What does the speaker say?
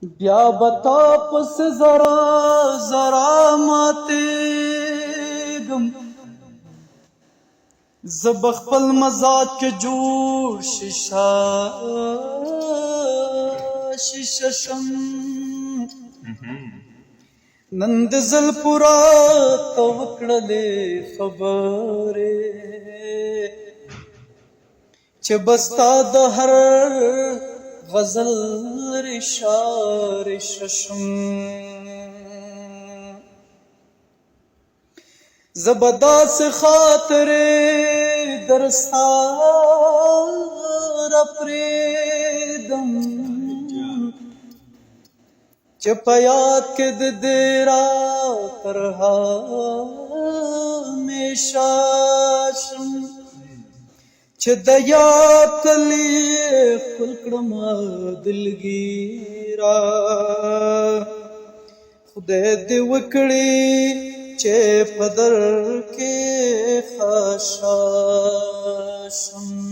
بیا بتا پس زرا زرا ماتېږم زه به خپل مزاج کې جوړ شیشه شم نن د زلفو راته وکړلې خبرې چې بس تا د هر غزل ریشه شم زه به داسې خاطرې در سره پرېږدم چې په یاد کې د دې رات تر همیشه شم چې د یاد کلی خپل کړمه دلګیره خدای دې وکړي چې په در کې خشا شم